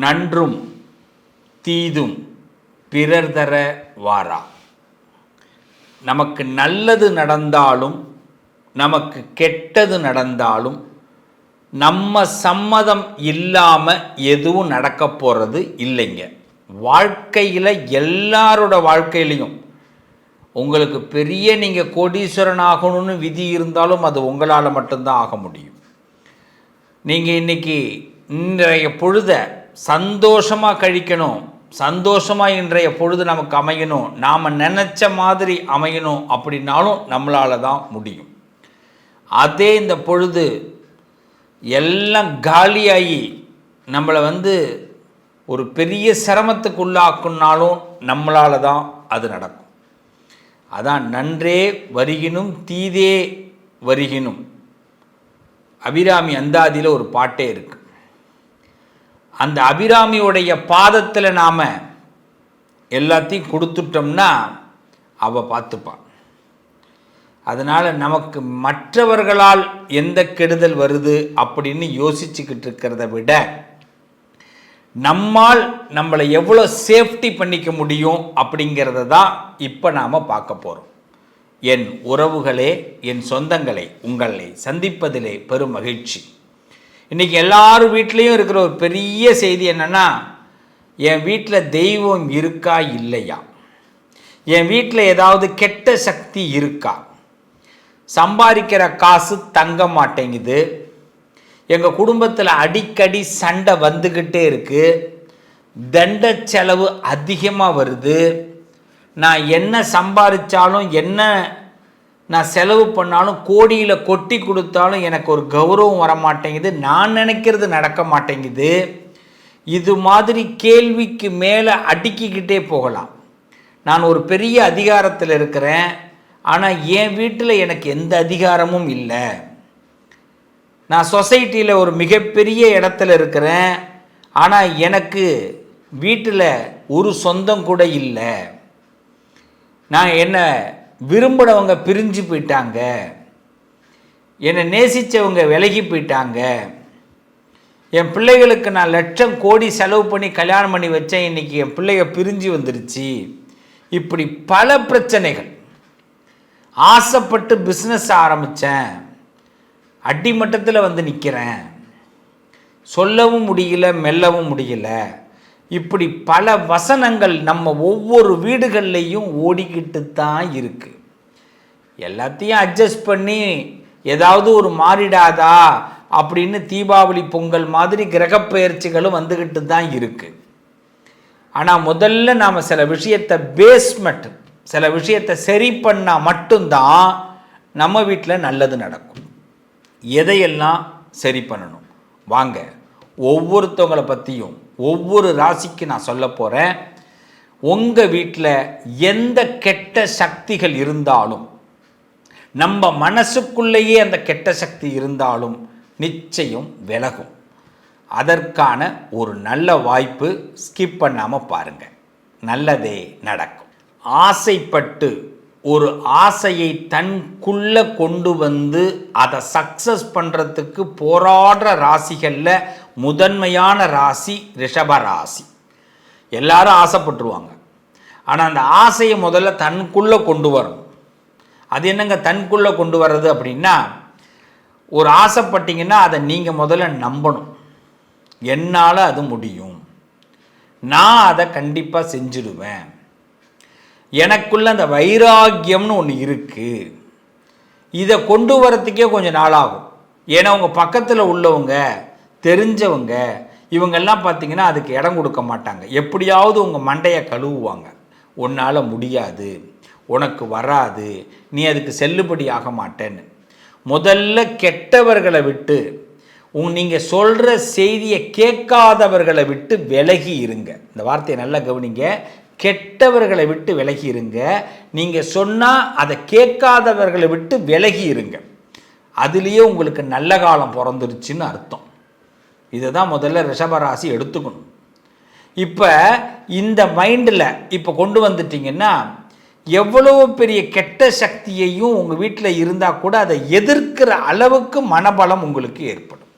நன்றும் தீதும் பிறர் தர வாரா. நமக்கு நல்லது நடந்தாலும் நமக்கு கெட்டது நடந்தாலும் நம்ம சம்மதம் இல்லாமல் எதுவும் நடக்க போகிறது இல்லைங்க. வாழ்க்கையில் எல்லாரோட வாழ்க்கையிலையும் உங்களுக்கு பெரிய நீங்கள் கோடீஸ்வரன் ஆகணும்னு விதி இருந்தாலும் அது உங்களால் மட்டும்தான் ஆக முடியும். நீங்கள் இன்றைக்கி இன்றைய பொழுதை சந்தோஷமாக கழிக்கணும், சந்தோஷமாக இன்றைய பொழுது நமக்கு அமையணும், நாம் நினச்ச மாதிரி அமையணும் அப்படின்னாலும் நம்மளால் தான் முடியும். அதே இந்த பொழுது எல்லாம் காலியாகி நம்மளை ஒரு பெரிய சிரமத்துக்குள்ளாக்குனாலும் நம்மளால் தான் அது நடக்கும். அதான் நன்றே வருகினும் தீதே வருகினும். அபிராமி அந்தாதியில் ஒரு பாட்டே இருக்கு. அந்த அபிராமியோடைய பாதத்தில் நாம் எல்லாத்தையும் கொடுத்துட்டோம்னா அவள் பார்த்துப்பான். அதனால் நமக்கு மற்றவர்களால் எந்த கெடுதல் வருது அப்படின்னு யோசிச்சுக்கிட்டு இருக்கிறத விட நம்மால் நம்மளை எவ்வளோ சேஃப்டி பண்ணிக்க முடியும் அப்படிங்கிறத தான் இப்போ நாம் பார்க்க போகிறோம். என் உறவுகளே, என் சொந்தங்களே, உங்களை சந்திப்பதிலே பெரும் மகிழ்ச்சி. இன்றைக்கி எல்லாரும் வீட்லேயும் இருக்கிற ஒரு பெரிய செய்தி என்னென்னா, என் வீட்டில் தெய்வம் இருக்கா இல்லையா, என் வீட்டில் ஏதாவது கெட்ட சக்தி இருக்கா, சம்பாதிக்கிற காசு தங்க மாட்டேங்குது, எங்கள் குடும்பத்தில் அடிக்கடி சண்டை வந்துக்கிட்டே இருக்குது, தண்ட செலவு அதிகமாக வருது, நான் என்ன சம்பாதிச்சாலும் என்ன நான் செலவு பண்ணாலும் கோடியில் கொட்டி கொடுத்தாலும் எனக்கு ஒரு கௌரவம் வர மாட்டேங்குது, நான் நினைக்கிறது நடக்க மாட்டேங்குது. இது மாதிரி கேள்விக்கு மேலே அடுக்கிக்கிட்டே போகலாம். நான் ஒரு பெரிய அதிகாரத்தில் இருக்கிறேன், ஆனால் என் வீட்டில் எனக்கு எந்த அதிகாரமும் இல்லை. நான் சொசைட்டியில் ஒரு மிகப்பெரிய இடத்துல இருக்கிறேன், ஆனால் எனக்கு வீட்டில் ஒரு சொந்தம் கூட இல்லை. நான் என்னை விரும்பினவங்க பிரிஞ்சு போயிட்டாங்க, என்னை நேசித்தவங்க விலகி போயிட்டாங்க, என் பிள்ளைகளுக்கு நான் லட்சம் கோடி செலவு பண்ணி கல்யாணம் பண்ணி வச்சேன், இன்றைக்கி என் பிள்ளைங்க பிரிஞ்சு வந்துருச்சு. இப்படி பல பிரச்சனைகள். ஆசைப்பட்டு பிஸ்னஸ் ஆரம்பித்தேன், அடிமட்டத்தில் நிற்கிறேன், சொல்லவும் முடியல மெல்லவும் முடியல. இப்படி பல வசனங்கள் நம்ம ஒவ்வொரு வீடுகள்லையும் ஓடிக்கிட்டு தான் இருக்குது. எல்லாத்தையும் அட்ஜஸ்ட் பண்ணி ஏதாவது ஒரு மாறிடாதா அப்படின்னு தீபாவளி பொங்கல் மாதிரி கிரகப்பெயர்ச்சிகளும் வந்துக்கிட்டு தான் இருக்குது. ஆனால் முதல்ல நாம் சில விஷயத்தை பேஸ்மெண்ட், சில விஷயத்தை சரி பண்ணால் மட்டும்தான் நம்ம வீட்டில் நல்லது நடக்கும். எதையெல்லாம் சரி பண்ணணும் வாங்க, ஒவ்வொருத்தவங்களை பற்றியும் ஒவ்வொரு ராசிக்கு நான் சொல்ல போகிறேன். உங்கள் வீட்டில் எந்த கெட்ட சக்திகள் இருந்தாலும், நம்ம மனசுக்குள்ளேயே அந்த கெட்ட சக்தி இருந்தாலும் நிச்சயம் விலகும். அதற்கான ஒரு நல்ல வாய்ப்பு, ஸ்கிப் பண்ணாமல் பாருங்கள், நல்லதே நடக்கும். ஆசைப்பட்டு ஒரு ஆசையை தனக்குள்ளே கொண்டு அதை சக்ஸஸ் பண்ணுறதுக்கு போராடுற ராசிகளில் முதன்மையான ராசி ரிஷப ராசி. எல்லாரும் ஆசைப்பட்டுருவாங்க, ஆனால் அந்த ஆசையை முதல்ல தனக்குள்ளே கொண்டு வரணும். அது என்னங்க தனக்குள்ளே கொண்டு வர்றது அப்படின்னா, ஒரு ஆசைப்பட்டீங்கன்னா அதை நீங்கள் முதல்ல நம்பணும். என்னால் அது முடியும், நான் அதை கண்டிப்பாக செஞ்சுடுவேன், எனக்குள்ள அந்த வைராக்கியம்னு ஒன்று இருக்குது. இதை கொண்டு வரத்துக்கே கொஞ்சம் நாளாகும். ஏன்னா உங்கள் பக்கத்தில் உள்ளவங்க, தெரிஞ்சவங்க, இவங்கெல்லாம் பார்த்தீங்கன்னா அதுக்கு இடம் கொடுக்க மாட்டாங்க. எப்படியாவது உங்கள் மண்டையை கழுவுவாங்க. உன்னால் முடியாது, உனக்கு வராது, நீ அதுக்கு செல்லுபடி ஆக மாட்டேன்னு. முதல்ல கெட்டவர்களை விட்டு, நீங்கள் சொல்கிற செய்தியை கேட்காதவர்களை விட்டு விலகி இருங்க. இந்த வார்த்தையை நல்லா கவனிங்க. கெட்டவர்களை விட்டு விலகி இருங்க. நீங்கள் சொன்னால் அதை கேட்காதவர்களை விட்டு விலகி இருங்க. அதுலேயே உங்களுக்கு நல்ல காலம் பிறந்துருச்சுன்னு அர்த்தம். இதை தான் முதல்ல ரிஷபராசி எடுத்துக்கணும். இப்போ இந்த மைண்டில் இப்போ கொண்டு வந்துட்டிங்கன்னா, எவ்வளோ பெரிய கெட்ட சக்தியையும் உங்கள் வீட்டில் இருந்தால் கூட அதை எதிர்க்கிற அளவுக்கு மனபலம் உங்களுக்கு ஏற்படும்.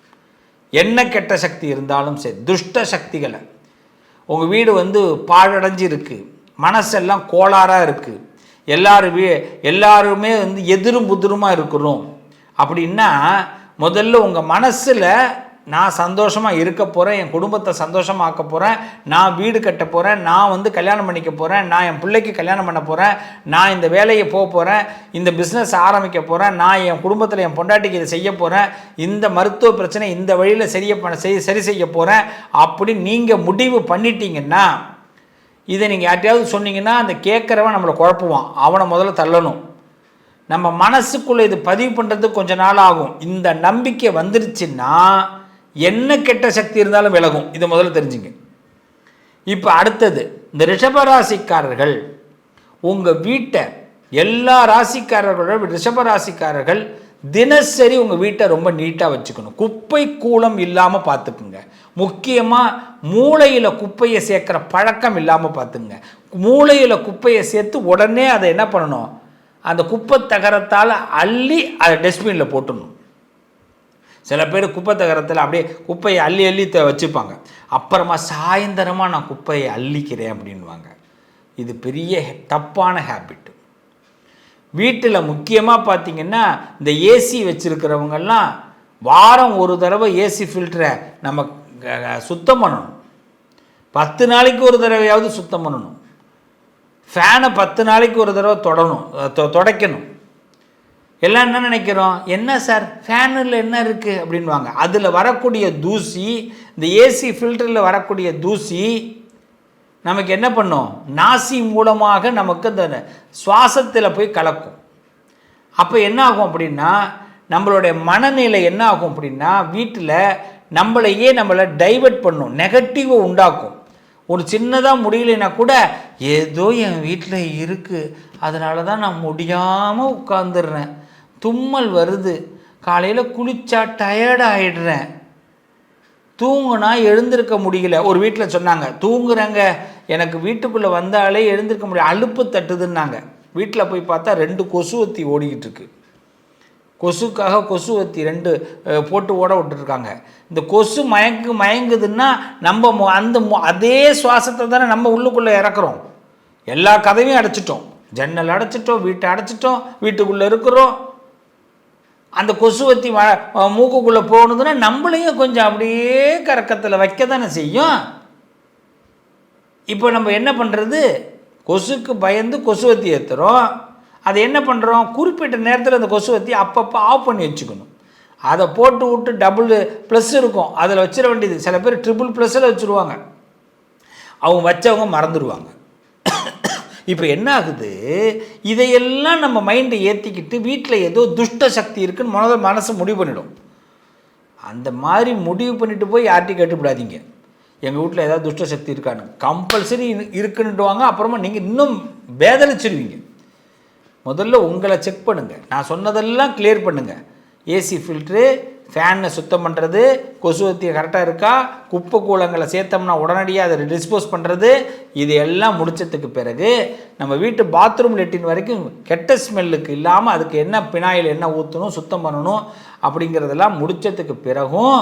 என்ன கெட்ட சக்தி இருந்தாலும் சரி, துஷ்ட சக்திகளை, உங்கள் வீடு பாழடைஞ்சு இருக்குது, மனசெல்லாம் கோளாறாக இருக்குது, எல்லாருமே எதிரும் புதிருமாக இருக்கிறோம் அப்படின்னா, முதல்ல உங்கள் மனசில் நான் சந்தோஷமாக இருக்க போகிறேன், என் குடும்பத்தை சந்தோஷமாக ஆக்க போகிறேன், நான் வீடு கட்ட போகிறேன், நான் கல்யாணம் பண்ணிக்க போகிறேன், நான் என் பிள்ளைக்கு கல்யாணம் பண்ண போகிறேன், நான் இந்த வேலையை போக போகிறேன், இந்த பிஸ்னஸ் ஆரம்பிக்க போகிறேன், நான் என் குடும்பத்தில் என் பொண்டாட்டிக்கு இதை செய்ய போகிறேன், இந்த மருத்துவ பிரச்சனை இந்த வழியில் சரி செய்ய போகிறேன் அப்படி நீங்கள் முடிவு பண்ணிட்டீங்கன்னா, இதை நீங்கள் யார்ட்டையாவது சொன்னீங்கன்னா அந்த கேட்குறவன் நம்மளை குழப்புவான், அவனை முதல்ல தள்ளணும். நம்ம மனசுக்குள்ளே இது பதிவு பண்ணுறதுக்கு கொஞ்ச நாள் ஆகும். இந்த நம்பிக்கை வந்துருச்சுன்னா என்ன கெட்ட சக்தி இருந்தாலும் விலகும். இதை முதல்ல தெரிஞ்சுங்க. இப்போ அடுத்தது, இந்த ரிஷபராசிக்காரர்கள் உங்கள் வீட்டை, எல்லா ராசிக்காரர்களோட ரிஷபராசிக்காரர்கள் தினசரி உங்கள் வீட்டை ரொம்ப நீட்டாக வச்சுக்கணும். குப்பை கூலம் இல்லாமல் பார்த்துக்குங்க. முக்கியமாக மூளையில் குப்பையை சேர்க்குற பழக்கம் இல்லாமல் பார்த்துங்க. மூளையில் குப்பையை சேர்த்து உடனே அதை என்ன பண்ணணும், அந்த குப்பை தகரத்தால் அள்ளி அதை டஸ்ட்பினில் போட்டுடணும். சில பேர் குப்பை தகரத்தில் அப்படியே குப்பையை அள்ளி வச்சுப்பாங்க. அப்புறமா சாயந்தரமாக நான் குப்பையை அள்ளிக்கிறேன் அப்படின்வாங்க. இது பெரிய தப்பான ஹேபிட். வீட்டில் முக்கியமாக பார்த்திங்கன்னா, இந்த ஏசி வச்சுருக்கிறவங்கெல்லாம் வாரம் ஒரு தடவை ஏசி ஃபில்டரை நம்ம சுத்தம் பண்ணணும். 10 நாளைக்கு ஒரு தடவையாவது சுத்தம் பண்ணணும். ஃபேனை 10 நாளைக்கு ஒரு தடவை துடைக்கணும். எல்லாம் என்ன நினைக்கிறோம், என்ன சார் ஃபேனில் என்ன இருக்குது அப்படின்வாங்க. அதில் வரக்கூடிய தூசி, இந்த ஏசி ஃபில்டரில் வரக்கூடிய தூசி நமக்கு என்ன பண்ணும், நாசி மூலமாக நமக்கு அந்த சுவாசத்தில் போய் கலக்கும். அப்போ என்ன ஆகும் அப்படின்னா, நம்மளுடைய மனநிலை என்ன ஆகும் அப்படின்னா, வீட்டில் நம்மளை டைவர்ட் பண்ணும், நெகட்டிவை உண்டாக்கும். ஒரு சின்னதாக முடியலைன்னா கூட ஏதோ என் வீட்டில் இருக்குது, அதனால தான் நான் முடியாமல் உட்காந்துடுறேன், தும்மல் வருது, காலையில் குளிச்சா டயர்ட் ஆகிடுறேன், தூங்குனா எழுந்திருக்க முடியல. ஒரு வீட்டில் சொன்னாங்க, தூங்குறேங்க, எனக்கு வீட்டுக்குள்ளே வந்தாலே எழுந்திருக்க முடியல, அலுப்பு தட்டுதுன்னாங்க. வீட்டில் போய் பார்த்தா 2 கொசுவத்தி ஓடிக்கிட்டு இருக்கு. கொசுக்காக கொசுவத்தி 2 போட்டு ஓட விட்டுருக்காங்க. இந்த கொசு மயங்குதுன்னா நம்ம அதே சுவாசத்தை தானே நம்ம உள்ளுக்குள்ளே இறக்குறோம். எல்லா கதவையும் அடைச்சிட்டோம், ஜன்னல் அடைச்சிட்டோம், வீட்டை அடைச்சிட்டோம், வீட்டுக்குள்ளே இருக்கிறோம். அந்த கொசுவத்தி மூக்குக்குள்ளே போகணுதுன்னா நம்மளையும் கொஞ்சம் அப்படியே கறக்கத்தில் வைக்க தானே செய்யும். இப்போ நம்ம என்ன பண்ணுறது, கொசுக்கு பயந்து கொசுவத்தி ஏற்றுறோம். அதை என்ன பண்ணுறோம், குறிப்பிட்ட நேரத்தில் அந்த கொசுவத்தி அப்பப்போ ஆஃப் பண்ணி வச்சுக்கணும். அதை போட்டு விட்டு டபுள் ப்ளஸ் இருக்கும், அதில் வச்சிட வேண்டியது. சில பேர் ++ல் வச்சுருவாங்க, அவங்க வச்சவங்க மறந்துடுவாங்க. இப்போ என்ன ஆகுது, இதையெல்லாம் நம்ம மைண்டை ஏற்றிக்கிட்டு வீட்டில் ஏதோ துஷ்ட சக்தி இருக்குன்னு மனசு முடிவு பண்ணிடும். அந்த மாதிரி முடிவு பண்ணிட்டு போய் யார்ட்டையும் கேட்டுவிடாதீங்க, எங்கள் வீட்டில் ஏதாவது துஷ்ட சக்தி இருக்கான்னு. கம்பல்சரி இருக்குன்னுட்டுவாங்க. அப்புறமா நீங்கள் இன்னும் வேதனைச்சிருவீங்க. முதல்ல உங்களை செக் பண்ணுங்கள். நான் சொன்னதெல்லாம் கிளியர் பண்ணுங்கள். ஏசி ஃபில்ட்ரு, ஃபேனை சுத்தம் பண்ணுறது, கொசுவத்தி கரெக்டாக இருக்கா, குப்பை கூலங்களை சேர்த்தோம்னா உடனடியாக அதை டிஸ்போஸ் பண்ணுறது, இது எல்லாம் முடித்ததுக்கு பிறகு நம்ம வீட்டு பாத்ரூம் லெட்டின் வரைக்கும் கெட்ட ஸ்மெல்லுக்கு இல்லாமல் அதுக்கு என்ன பினாயில் என்ன ஊற்றணும், சுத்தம் பண்ணணும் அப்படிங்கிறதெல்லாம் முடித்ததுக்கு பிறகும்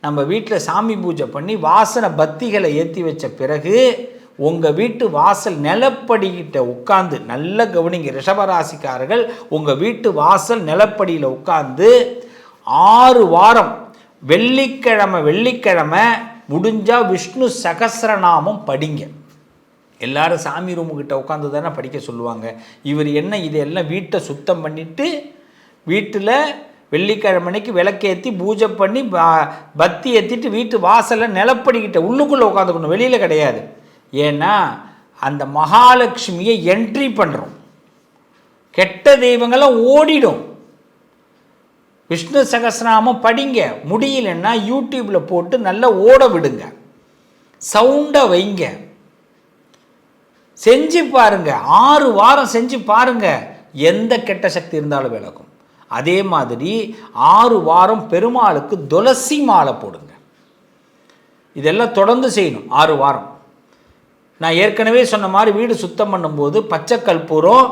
நம்ம வீட்டில் சாமி பூஜை பண்ணி வாசனை பத்திகளை ஏற்றி வச்ச பிறகு உங்கள் வீட்டு வாசல் நிலப்படிக்கிட்ட உட்காந்து, நல்ல கவனிங்க ரிஷபராசிக்காரர்கள், உங்கள் வீட்டு வாசல் நிலப்படியில் உட்காந்து 6 வாரம் வெள்ளிக்கிழமை முடிஞ்சால் விஷ்ணு சகஸ்ரநாமம் படிங்க. எல்லாரும் சாமி ரூமுக்கிட்ட உட்காந்து தானே படிக்க சொல்லுவாங்க. இவர் என்ன இதெல்லாம் வீட்டை சுத்தம் பண்ணிவிட்டு வீட்டில் வெள்ளிக்கிழமைக்கு விளக்கேற்றி பூஜை பண்ணி பத்தி ஏற்றிட்டு வீட்டு வாசலில் நிலப்படிக்கிட்ட உள்ளுக்குள்ளே உட்காந்துக்கணும், வெளியில் கிடையாது. ஏன்னா அந்த மகாலட்சுமியை என்ட்ரி பண்ணுறோம், கெட்ட தெய்வங்கள்லாம் ஓடிடும். விஷ்ணு சகஸ்ரநாமம் படிங்க. முடியலன்னா யூடியூப்பில் போட்டு நல்லா ஓட விடுங்க, சவுண்டை வைங்க, செஞ்சு பாருங்க. 6 வாரம் செஞ்சு பாருங்க, எந்த கெட்ட சக்தி இருந்தாலும் விலகும். அதே மாதிரி 6 வாரம் பெருமாளுக்கு துளசி மாலை போடுங்க. இதெல்லாம் தொடர்ந்து செய்யணும் 6 வாரம். நான் ஏற்கனவே சொன்ன மாதிரி வீடு சுத்தம் பண்ணும்போது பச்சை கற்பூரம்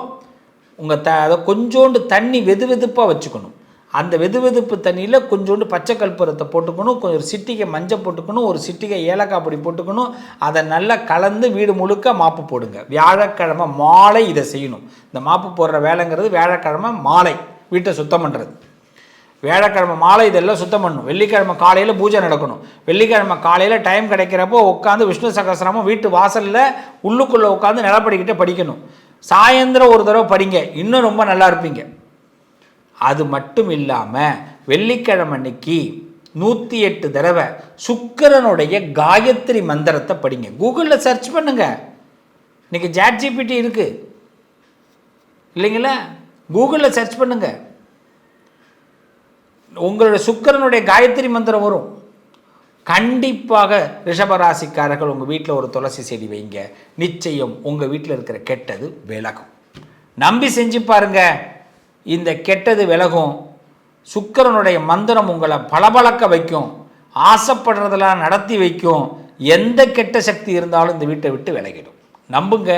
அதை கொஞ்சோண்டு தண்ணி வெதுப்பாக வச்சுக்கணும். அந்த வெதுவெதுப்பு தண்ணியில் கொஞ்சோண்டு பச்சை கற்பூரத்தை போட்டுக்கணும், கொஞ்சம் ஒரு சிட்டிகை மஞ்சள் போட்டுக்கணும், ஒரு சிட்டிகை ஏலக்காய் பொடி போட்டுக்கணும். அதை நல்லா கலந்து வீடு முழுக்க மாப்பு போடுங்க. வியாழக்கிழமை மாலை இதை செய்யணும். இந்த மாப்பு போடுற வேலைங்கிறது வியாழக்கிழமை மாலை வீட்டை சுத்தம் பண்ணுறது. வியாழக்கிழமை மாலை இதெல்லாம் சுத்தம் பண்ணணும். வெள்ளிக்கிழமை காலையில் பூஜை நடக்கணும். வெள்ளிக்கிழமை காலையில் டைம் கிடைக்கிறப்போ உட்காந்து விஷ்ணு சகஸ்ரநாமம் வீட்டு வாசலில் உள்ளுக்குள்ளே உட்காந்து நிலப்படிக்கிட்டே படிக்கணும். சாயந்தரம் ஒரு தடவை படிங்க, இன்னும் ரொம்ப நல்லா இருப்பீங்க. அது மட்டும் இல்லாமல் வெள்ளிக்கிழமை அன்னைக்கு 108 தடவை சுக்கிரனுடைய காயத்ரி மந்திரத்தை படிங்க. கூகுளில் சர்ச் பண்ணுங்க. இன்னைக்கு ChatGPT இருக்கு இல்லைங்களா? கூகுளில் சர்ச் பண்ணுங்க, உங்களுடைய சுக்கிரனுடைய காயத்ரி மந்திரம் வரும். கண்டிப்பாக ரிஷபராசிக்காரர்கள் உங்கள் வீட்டில் ஒரு துளசி செடி வைங்க. நிச்சயம் உங்கள் வீட்டில் இருக்கிற கெட்டது விலகும். நம்பி செஞ்சு பாருங்க, இந்த கெட்டது விலகும். சுக்கிரனுடைய மந்திரம் உங்களை பளபளக்க வைக்கும், ஆசைப்படுறதெல்லாம் நடத்தி வைக்கும். எந்த கெட்ட சக்தி இருந்தாலும் இந்த வீட்டை விட்டு விலகிடும். நம்புங்க,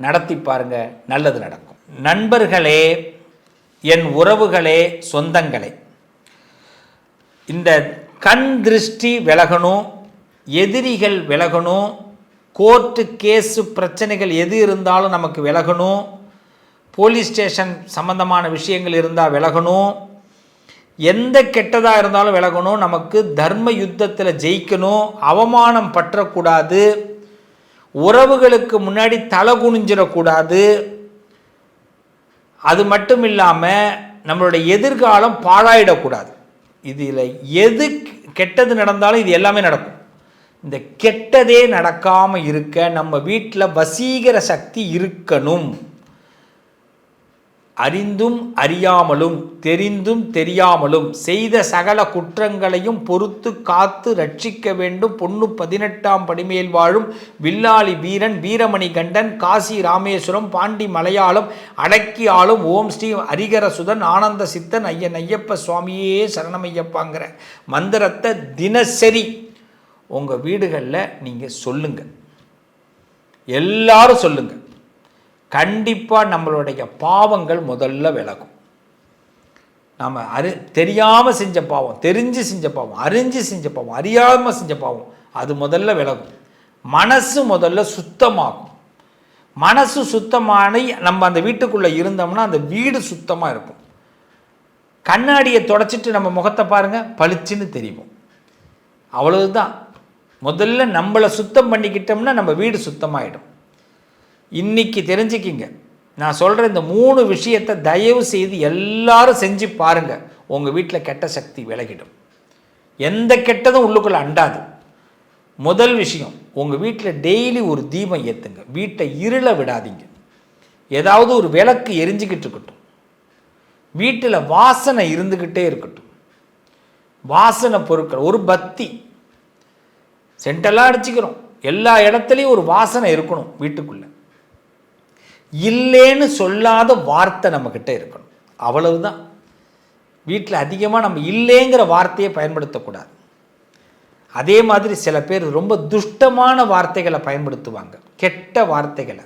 நடத்தி பாருங்க, நல்லது நடக்கும். நண்பர்களே, என் உறவுகளே, சொந்தங்களே, இந்த கண் திருஷ்டி விலகணும், எதிரிகள் விலகணும், கோர்ட்டு கேஸு பிரச்சனைகள் எது இருந்தாலும் நமக்கு விலகணும், போலீஸ் ஸ்டேஷன் சம்பந்தமான விஷயங்கள் இருந்தால் விலகணும், எந்த கெட்டதாக இருந்தாலும் விலகணும். நமக்கு தர்ம யுத்தத்தில் ஜெயிக்கணும், அவமானம் பற்றக்கூடாது, உறவுகளுக்கு முன்னாடி தலை குனிஞ்சிடக்கூடாது. அது மட்டும் இல்லாமல் நம்மளுடைய எதிர்காலம் பாழாயிடக்கூடாது. இதில் எது கெட்டது நடந்தாலும் இது எல்லாமே நடக்கும். இந்த கெட்டதே நடக்காமல் இருக்க நம்ம வீட்டில் வசீகர சக்தி இருக்கணும். அறிந்தும் அறியாமலும் தெரிந்தும் தெரியாமலும் செய்த சகல குற்றங்களையும் பொறுத்து காத்து ரட்சிக்க வேண்டும். பொண்ணு 18ஆம் படிமேல் வாழும் வில்லாளி வீரன் வீரமணி கண்டன் காசி ராமேஸ்வரம் பாண்டி மலையாளம் அடக்கி ஆளும் ஓம் ஸ்ரீ ஹரிகரசுதன் ஆனந்த சித்தன் ஐயன் ஐயப்ப சுவாமியே சரணமையப்பாங்கிற மந்திரத்தை தினசரி உங்கள் வீடுகளில் நீங்கள் சொல்லுங்கள். எல்லாரும் சொல்லுங்கள். கண்டிப்பாக நம்மளுடைய பாவங்கள் முதல்ல விலகும். நம்ம தெரியாமல் செஞ்ச பாவம், தெரிஞ்சு செஞ்ச பாவம், அறிஞ்சு செஞ்ச பாவம், அறியாமல் செஞ்ச பாவம், அது முதல்ல விலகும். மனசு முதல்ல சுத்தமாகும். மனசு சுத்தமான நம்ம அந்த வீட்டுக்குள்ளே இருந்தோம்னா அந்த வீடு சுத்தமாக இருக்கும். கண்ணாடியை தொடச்சிட்டு நம்ம முகத்தை பாருங்கள், பளிச்சுன்னு தெரியும். அவ்வளவுதான். முதல்ல நம்மளை சுத்தம் பண்ணிக்கிட்டோம்னா நம்ம வீடு சுத்தமாகிடும். இன்னைக்கு தெரிஞ்சுக்கிங்க, நான் சொல்கிற இந்த 3 விஷயத்தை தயவு செய்து எல்லாரும் செஞ்சு பாருங்கள். உங்கள் வீட்டில் கெட்ட சக்தி விலகிடும். எந்த கெட்டதும் உள்ளுக்குள்ளே அண்டாது. முதல் விஷயம், உங்கள் வீட்டில் டெய்லி ஒரு தீபம் ஏற்றுங்க. வீட்டை இருள விடாதீங்க. ஏதாவது ஒரு விளக்கு எரிஞ்சிக்கிட்டு இருக்கட்டும். வீட்டில் வாசனை இருந்துக்கிட்டே இருக்கட்டும். வாசனை பொருட்கள், ஒரு பத்தி, சென்டெல்லாம் அடிச்சுக்கிறோம், எல்லா இடத்துலையும் ஒரு வாசனை இருக்கணும். வீட்டுக்குள்ளே இல்லைன்னு சொல்லாத வார்த்தை நம்மக்கிட்ட இருக்கணும். அவ்வளவுதான். வீட்டில் அதிகமாக நம்ம இல்லைங்கிற வார்த்தையை பயன்படுத்தக்கூடாது. அதே மாதிரி சில பேர் ரொம்ப துஷ்டமான வார்த்தைகளை பயன்படுத்துவாங்க, கெட்ட வார்த்தைகளை.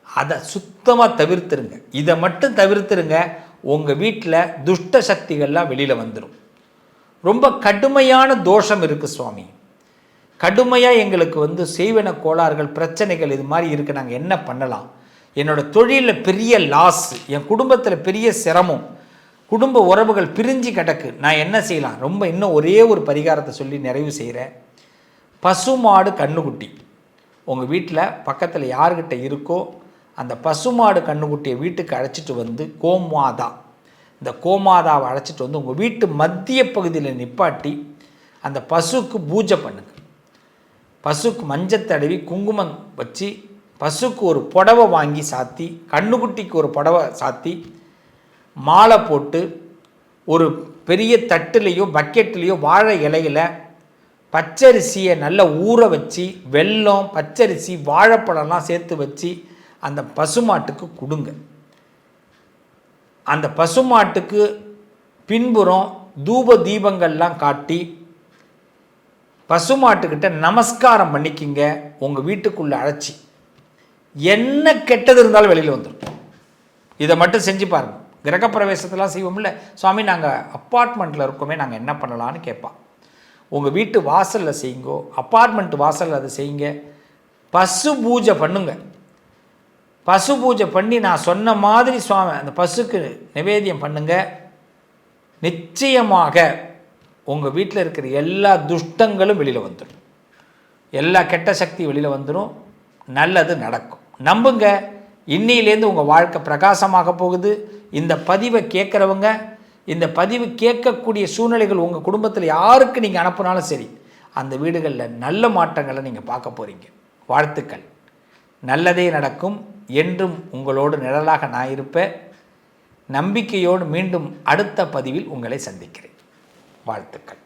அதை சுத்தமாக தவிர்த்துருங்க. இதை மட்டும் தவிர்த்துருங்க. உங்கள் வீட்டில் துஷ்ட சக்திகள்லாம் வெளியில் வந்துடும். ரொம்ப கடுமையான தோஷம் இருக்குது சுவாமி, கடுமையாக எங்களுக்கு செய்வன கோளாறுகள் பிரச்சனைகள் இது மாதிரி இருக்குது, நாங்கள் என்ன பண்ணலாம்? என்னோடய தொழிலில் பெரிய லாஸ், என் குடும்பத்தில் பெரிய சிரமம், குடும்ப உறவுகள் பிரிஞ்சு கிடக்கு, நான் என்ன செய்யலாம்? ரொம்ப இன்னும் ஒரே ஒரு பரிகாரத்தை சொல்லி நிறைவு செய்கிறேன். பசுமாடு கண்ணுக்குட்டி உங்கள் வீட்டில் பக்கத்தில் யார்கிட்ட இருக்கோ அந்த பசுமாடு கண்ணுக்குட்டியை வீட்டுக்கு அழைச்சிட்டு கோமாதா, இந்த கோமாதாவை அழைச்சிட்டு உங்கள் வீட்டு மத்திய பகுதியில் நிப்பாட்டி அந்த பசுக்கு பூஜை பண்ணுங்க. பசுக்கு மஞ்சள் தடவி குங்குமம் வச்சு பசுக்கு ஒரு புடவை வாங்கி சாத்தி, கண்ணுக்குட்டிக்கு ஒரு புடவை சாத்தி, மாலை போட்டு ஒரு பெரிய தட்டுலேயோ பக்கெட்லேயோ வாழை இலையில் பச்சரிசியை நல்லா ஊற வச்சு வெல்லம் பச்சரிசி வாழைப்பழம்லாம் சேர்த்து வச்சு அந்த பசுமாட்டுக்கு கொடுங்க. அந்த பசுமாட்டுக்கு பின்புறம் தூப தீபங்கள்லாம் காட்டி பசுமாட்டுக்கிட்ட நமஸ்காரம் பண்ணிக்கிங்க. உங்கள் வீட்டுக்குள்ளே அழைச்சி என்ன கெட்டது இருந்தாலும் வெளியில் வந்துடும். இதை மட்டும் செஞ்சு பாருங்கள். கிரகப்பிரவேசத்தெல்லாம் செய்வோம்ல, சுவாமி நாங்கள் அப்பார்ட்மெண்ட்டில் இருக்கோமே, நாங்கள் என்ன பண்ணலான்னு கேட்பான். உங்கள் வீட்டு வாசலில் செய்யுங்கோ, அப்பார்ட்மெண்ட் வாசலில் அதை செய்யுங்க. பசு பூஜை பண்ணுங்க. பசு பூஜை பண்ணி நான் சொன்ன மாதிரி சுவாமி அந்த பசுக்கு நிவேத்தியம் பண்ணுங்க. நிச்சயமாக உங்கள் வீட்டில் இருக்கிற எல்லா துஷ்டங்களும் வெளியில் வந்துடும், எல்லா கெட்ட சக்தி வெளியில் வந்துடும், நல்லது நடக்கும். நம்புங்க, இன்னிலேருந்து உங்கள் வாழ்க்கை பிரகாசமாக போகுது. இந்த பதிவை கேட்குறவங்க, இந்த பதிவு கேட்கக்கூடிய சூழ்நிலைகள் உங்கள் குடும்பத்தில் யாருக்கு நீங்கள் அனுப்புனாலும் சரி, அந்த வீடுகளில் நல்ல மாற்றங்களை நீங்கள் பார்க்க போகிறீங்க. வாழ்த்துக்கள். நல்லதே நடக்கும். என்றும் உங்களோடு நிழலாக நான் இருப்பேன். நம்பிக்கையோடு மீண்டும் அடுத்த பதிவில் உங்களை சந்திக்கிறேன். வாழ்த்துக்கள்.